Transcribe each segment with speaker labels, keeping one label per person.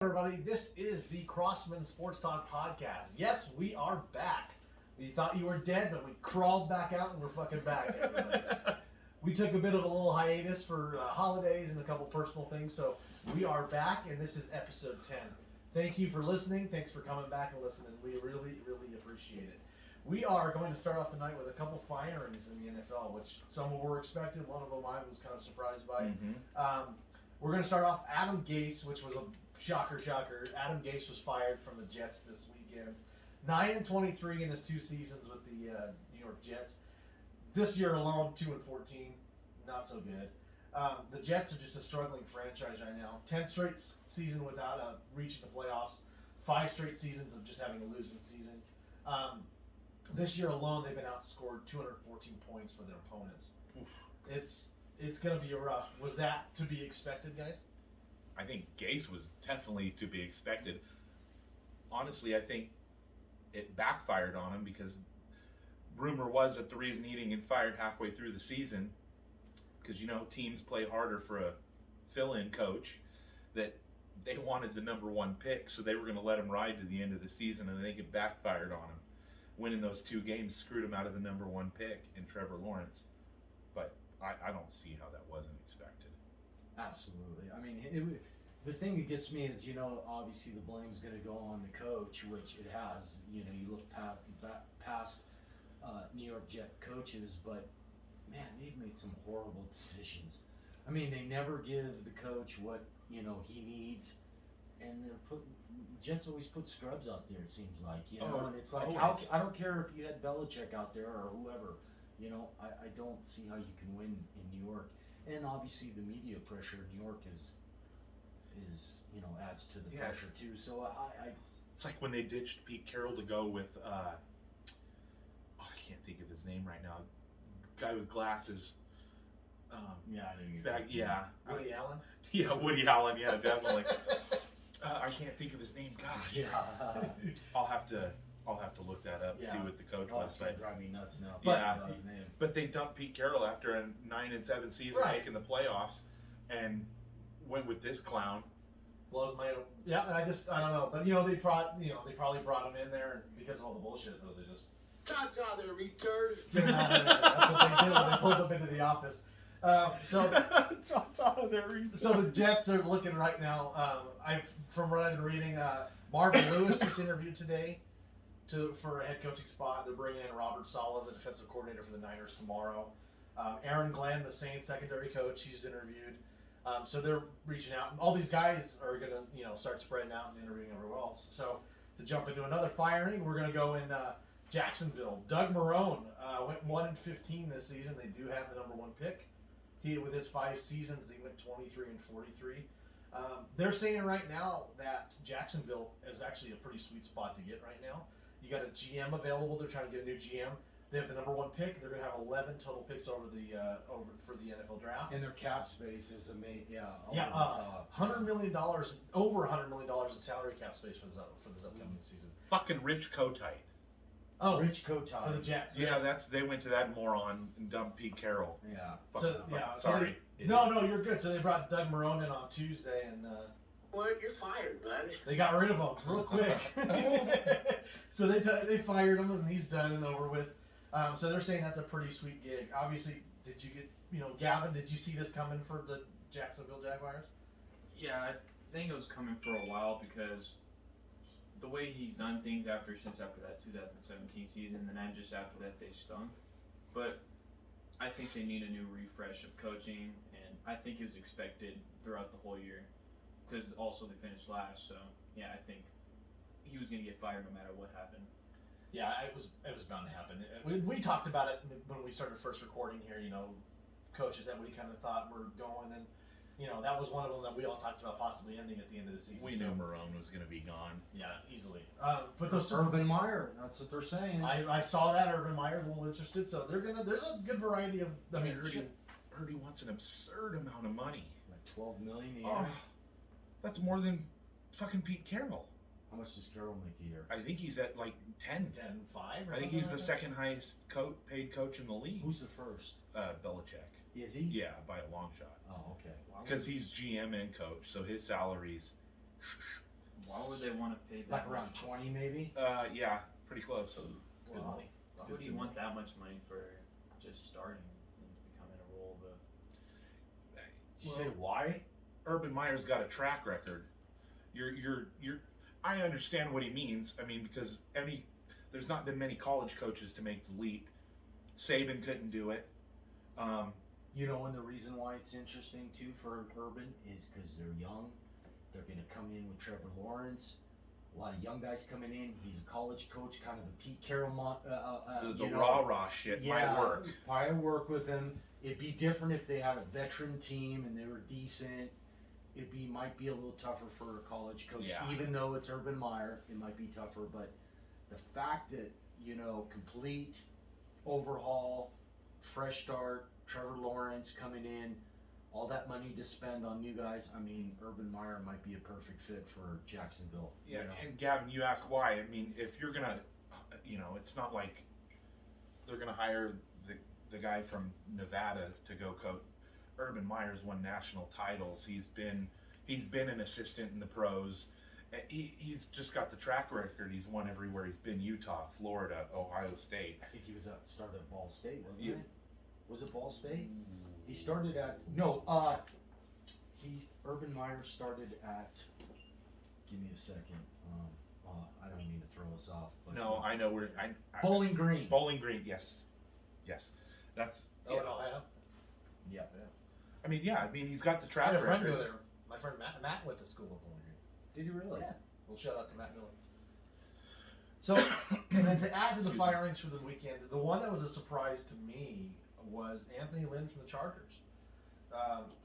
Speaker 1: Everybody, this is the Crossman Sports Talk Podcast. Yes, we are back. We thought you were dead, but we crawled back out and we're fucking back, everybody. We took a bit of a little hiatus for holidays and a couple personal things, so we are back, and this is episode 10. Thank you for listening. Thanks for coming back and listening. We really, really appreciate it. We are going to start off the night with a couple firings in the NFL, which some were expected. One of them I was kind of surprised by. We're going to start off Adam Gase, which was a shocker. Adam Gase was fired from the Jets this weekend. 9-23 in his two seasons with the New York Jets. This year alone, 2-14, not so good. The Jets are just a struggling franchise right now. 10th straight season without reaching the playoffs. 5 straight seasons of just having a losing season. This year alone, they've been outscored 214 points for their opponents. Oof. It's going to be rough. Was that to be expected, guys?
Speaker 2: I think Gase was definitely to be expected. Honestly, I think it backfired on him because rumor was that the reason he didn't get fired halfway through the season, because teams play harder for a fill-in coach, that they wanted the number 1 pick, so they were going to let him ride to the end of the season, and I think it backfired on him. Winning those 2 games screwed him out of the number 1 pick in Trevor Lawrence. But I don't see how that wasn't expected.
Speaker 3: Absolutely. I mean, the thing that gets me is, obviously the blame's going to go on the coach, which it has. You look past New York Jet coaches, but, man, they've made some horrible decisions. I mean, they never give the coach what, he needs, and Jets always put scrubs out there, it seems like, and it's like, I don't care if you had Belichick out there or whoever, I don't see how you can win in New York. And obviously the media pressure in New York is adds to the pressure too. So
Speaker 2: it's like when they ditched Pete Carroll to go with I can't think of his name right now. Guy with glasses.
Speaker 3: I know you're
Speaker 1: Woody Allen?
Speaker 2: Yeah, Woody Allen, yeah, definitely. I can't think of his name, gosh.
Speaker 3: Yeah.
Speaker 2: I'll have to look that up, see what the coach was.
Speaker 3: It's drive me nuts now.
Speaker 2: But they dumped Pete Carroll after a 9-7 season, making the playoffs, and went with this clown.
Speaker 1: Blows my I don't know, but they probably brought him in there, and because of all the bullshit though, they just
Speaker 4: Ta-ta there, retard.
Speaker 1: get him out of there. That's what they did when they pulled him into the office. So the Jets are looking right now. From what I've been reading, Marvin Lewis just interviewed today for a head coaching spot. They're bringing in Robert Saleh, the defensive coordinator for the Niners, tomorrow. Aaron Glenn, the Saints secondary coach, he's interviewed. So they're reaching out. And all these guys are going to start spreading out and interviewing everywhere else. So to jump into another firing, we're going to go in Jacksonville. Doug Marrone went 1-15 this season. They do have the number 1 pick. With his 5 seasons, they went 23-43. They're saying right now that Jacksonville is actually a pretty sweet spot to get right now. You got a GM available. They're trying to get a new GM. They have the number 1 pick. They're going to have 11 total picks over for the NFL draft.
Speaker 3: And their cap space is amazing.
Speaker 1: $100 million, over $100 million in salary cap space for this upcoming season.
Speaker 2: Fucking Rich Kotite.
Speaker 1: Oh,
Speaker 3: Rich Kotite
Speaker 1: for the Jets.
Speaker 2: Yeah, they went to that moron and dumped Pete Carroll.
Speaker 3: Yeah.
Speaker 2: Sorry.
Speaker 1: No, you're good. So they brought Doug Marrone in on Tuesday, and
Speaker 4: What? You're fired, bud.
Speaker 1: they got rid of him real quick. So they fired him, and he's done and over with. So they're saying that's a pretty sweet gig. Obviously, did you get Gavin? Did you see this coming for the Jacksonville Jaguars?
Speaker 5: Yeah, I think it was coming for a while because the way he's done things since after that 2017 season, and then just after that they stunk. But I think they need a new refresh of coaching, and I think it was expected throughout the whole year because also they finished last. So yeah, I think he was going to get fired no matter what happened.
Speaker 1: Yeah, it was bound to happen. We talked about it when we started first recording here. Coaches that we kind of thought were going, and that was one of them that we all talked about possibly ending at the end of the season.
Speaker 2: We knew Marrone was going to be gone.
Speaker 1: Yeah, easily. But those
Speaker 3: Urban Meyer, that's what they're saying.
Speaker 1: I saw that Urban Meyer a little interested, so there's a good variety of. I mean,
Speaker 2: heard he wants an absurd amount of money.
Speaker 3: Like $12 million a year.
Speaker 2: Oh, that's more than fucking Pete Carroll.
Speaker 3: How much does Carroll make a year?
Speaker 2: I think he's at like 10.
Speaker 1: 5 or
Speaker 2: I think he's the second highest paid coach in the league.
Speaker 3: Who's the first?
Speaker 2: Belichick.
Speaker 3: Is he?
Speaker 2: Yeah, by a long shot.
Speaker 3: Oh, okay.
Speaker 2: Because he's GM and coach, so his salary's
Speaker 5: Why would they want to pay that
Speaker 3: Like
Speaker 5: much?
Speaker 3: around 20 maybe?
Speaker 2: Yeah, pretty close.
Speaker 1: It's good money. It's
Speaker 5: Why
Speaker 1: good
Speaker 5: would you
Speaker 1: money.
Speaker 5: want that much money for just starting and becoming a role of a...
Speaker 3: You say why?
Speaker 2: Urban Meyer's got a track record. You're. I understand what he means. I mean, because there's not been many college coaches to make the leap. Saban couldn't do it.
Speaker 3: You know, and the reason why it's interesting too for Urban is because they're young. They're going to come in with Trevor Lawrence. A lot of young guys coming in. He's a college coach, kind of the Pete Carroll.
Speaker 2: The rah-rah shit might work.
Speaker 3: Might work with him. It'd be different if they had a veteran team and they were decent. Might be a little tougher for a college coach,
Speaker 2: Yeah.
Speaker 3: even though it's Urban Meyer. It might be tougher, but the fact that complete overhaul, fresh start, Trevor Lawrence coming in, all that money to spend on new guys. I mean, Urban Meyer might be a perfect fit for Jacksonville.
Speaker 2: Yeah, and Gavin, you asked why. I mean, if you're gonna, it's not like they're gonna hire the guy from Nevada to go coach. Urban Meyer's won national titles. He's been an assistant in the pros. He's just got the track record. He's won everywhere he's been: Utah, Florida, Ohio State.
Speaker 3: I think he started at Ball State, wasn't
Speaker 2: Yeah.
Speaker 3: it? Was it Ball State? He started at Urban Meyer started at. Give me a second. I don't mean to throw us off, but
Speaker 2: No, I know where.
Speaker 3: Bowling Green.
Speaker 2: Bowling Green, yes. That's.
Speaker 1: Oh, in Ohio?
Speaker 3: Yeah.
Speaker 2: I mean, he's got the
Speaker 1: I
Speaker 2: track
Speaker 1: had a friend
Speaker 2: record.
Speaker 1: go there. My friend Matt went to school at Bowling Green.
Speaker 3: Did he really?
Speaker 1: Yeah. Well, shout out to Matt Miller. So, and then to add to the firings for the weekend, the one that was a surprise to me was Anthony Lynn from the Chargers.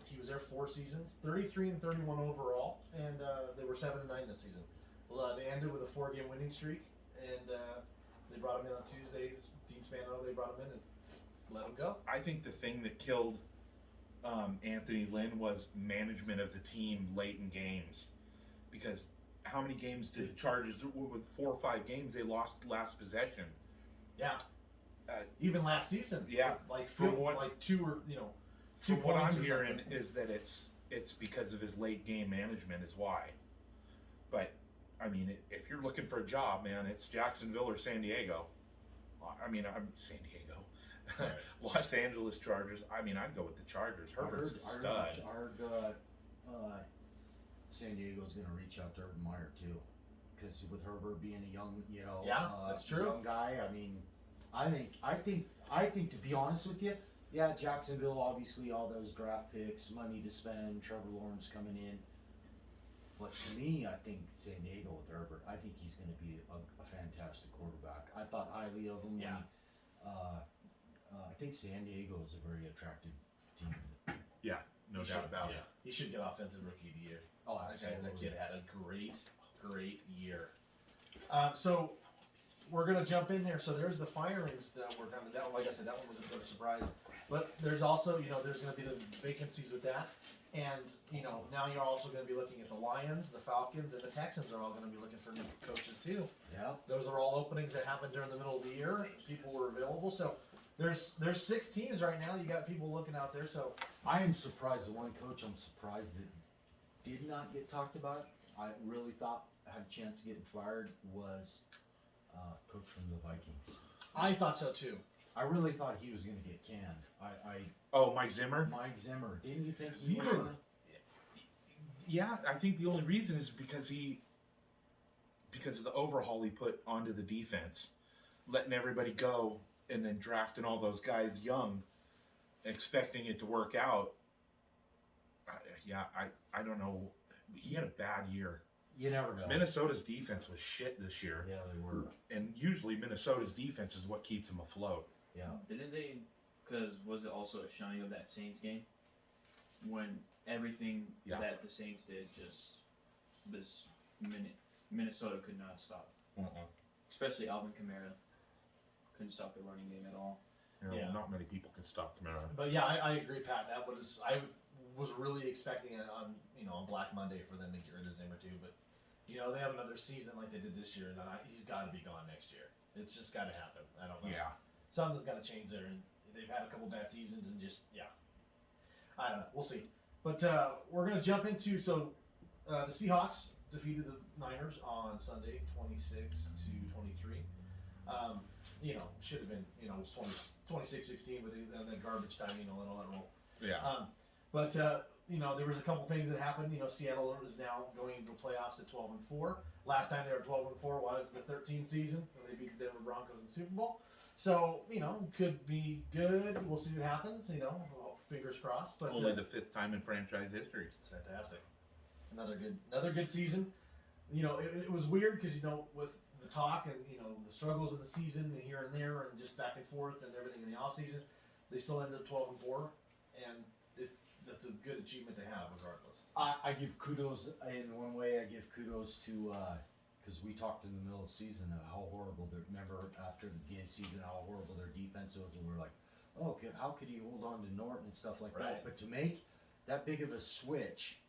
Speaker 1: He was there 4 seasons, 33-31 overall, and they were 7-9 this season. Well, they ended with a 4-game winning streak, and they brought him in on Tuesdays. Dean Spano, they brought him in and let him go.
Speaker 2: I think the thing that killed Anthony Lynn was management of the team late in games, because how many games did the Chargers, with 4 or 5 games, they lost last possession?
Speaker 1: Yeah. Even last season.
Speaker 2: Yeah.
Speaker 1: With 2 or 2
Speaker 2: From what
Speaker 1: points
Speaker 2: I'm
Speaker 1: or
Speaker 2: hearing
Speaker 1: something.
Speaker 2: is that it's because of his late game management is why. But I mean, if you're looking for a job, man, it's Jacksonville or San Diego. I mean, I'm San Diego,
Speaker 1: Right.
Speaker 2: Los Angeles Chargers. I mean, I'd go with the Chargers. Herbert's a stud.
Speaker 3: I heard San Diego's going to reach out to Urban Meyer too, because with Herbert being a young,
Speaker 1: that's true.
Speaker 3: young guy. I mean, I think to be honest with you, yeah, Jacksonville obviously all those draft picks, money to spend, Trevor Lawrence coming in. But to me, I think San Diego with Herbert, I think he's going to be a fantastic quarterback. I thought highly of him.
Speaker 1: Yeah.
Speaker 3: I think San Diego is a very attractive team.
Speaker 2: Yeah, no
Speaker 1: He
Speaker 2: doubt
Speaker 1: should-
Speaker 2: about
Speaker 1: yeah.
Speaker 2: it.
Speaker 1: He should get offensive rookie of the year.
Speaker 3: Oh,
Speaker 1: That kid had a great year. So we're gonna jump in there. So there's the firings that we're gonna. That, like I said, that one was a bit of a surprise. But there's also, there's gonna be the vacancies with that, and now you're also gonna be looking at the Lions, the Falcons, and the Texans are all gonna be looking for new coaches too.
Speaker 3: Yeah.
Speaker 1: Those are all openings that happened during the middle of the year. People were available, so there's 6 teams right now. You got people looking out there. So
Speaker 3: I am surprised. The one coach I'm surprised that did not get talked about, I really thought had a chance of getting fired, was coach from the Vikings.
Speaker 1: I thought so too.
Speaker 3: I really thought he was going to get canned.
Speaker 2: Mike Zimmer?
Speaker 3: Mike Zimmer. Didn't you think he was
Speaker 2: Zimmer.
Speaker 3: going to?
Speaker 2: Yeah, I think the only reason is because of the overhaul he put onto the defense, letting everybody go and then drafting all those guys young, expecting it to work out. I don't know. He had a bad year.
Speaker 3: You never know.
Speaker 2: Minnesota's defense was shit this year,
Speaker 3: Yeah, they were.
Speaker 2: and usually Minnesota's defense is what keeps them afloat.
Speaker 3: Yeah.
Speaker 5: Didn't they? Because was it also a showing of that Saints game when everything
Speaker 2: Yeah.
Speaker 5: that the Saints did Minnesota could not stop, especially Alvin Kamara couldn't stop the running game at all.
Speaker 1: Yeah.
Speaker 2: Not many people can stop Kamara.
Speaker 1: But yeah, I agree, Pat. I was really expecting it on Black Monday for them to get rid of Zimmer too. But they have another season like they did this year, and he's got to be gone next year. It's just got to happen. I don't know.
Speaker 2: Yeah.
Speaker 1: Something's got to change there, and they've had a couple bad seasons, and I don't know. We'll see. But we're gonna jump into the Seahawks defeated the Niners on Sunday, 26-23. Should have been, it was 26-16 with the garbage time, and all that roll.
Speaker 2: Yeah.
Speaker 1: But there was a couple things that happened. Seattle is now going into the playoffs at 12-4. Last time they were 12-4 was the 13th season when they beat the Denver Broncos in the Super Bowl. So could be good. We'll see what happens. Fingers crossed. But
Speaker 2: only the 5th time in franchise history.
Speaker 1: It's fantastic. It's another good season. It was weird because with the talk and the struggles of the season and here and there and just back and forth and everything in the off season, they still ended up 12-4, and that's a good achievement to have regardless.
Speaker 3: I give kudos in one way. I give kudos to because we talked in the middle of the season of how horrible remember after the beginning of the season how horrible their defense was, and we're like, oh, how could he hold on to Norton and stuff like that? But to make that big of a switch,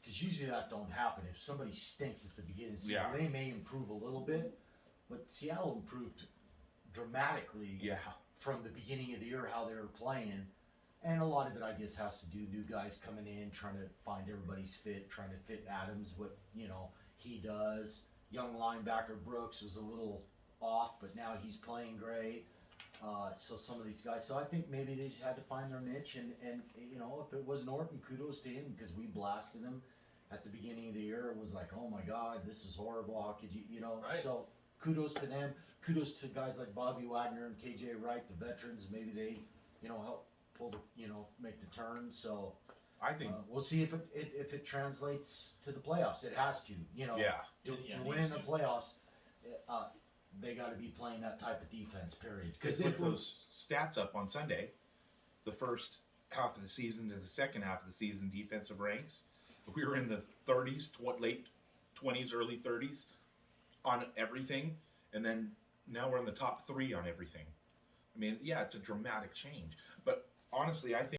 Speaker 3: because usually that don't happen. If somebody stinks at the beginning of the season, they may improve a little bit, but Seattle improved dramatically from the beginning of the year how they were playing. And a lot of it, I guess, has to do new guys coming in, trying to find everybody's fit, trying to fit Adams, what he does. Young linebacker Brooks was a little off, but now he's playing great. So some of these guys. So I think maybe they just had to find their niche, and if it was Norton, kudos to him because we blasted him at the beginning of the year. It was like, oh my God, this is horrible. How could you,
Speaker 1: Right.
Speaker 3: So kudos to them. Kudos to guys like Bobby Wagner and KJ Wright, the veterans. Maybe they, help pull the, make the turn. So
Speaker 2: I think
Speaker 3: we'll see if it translates to the playoffs. It has to, to win in the playoffs. They got to be playing that type of defense, period.
Speaker 2: Because if those stats up on Sunday, the first half of the season to the second half of the season defensive ranks, we were in the 30s, late 20s, early 30s on everything, and then now we're in the top 3 on everything. I mean, it's a dramatic change. But honestly, I think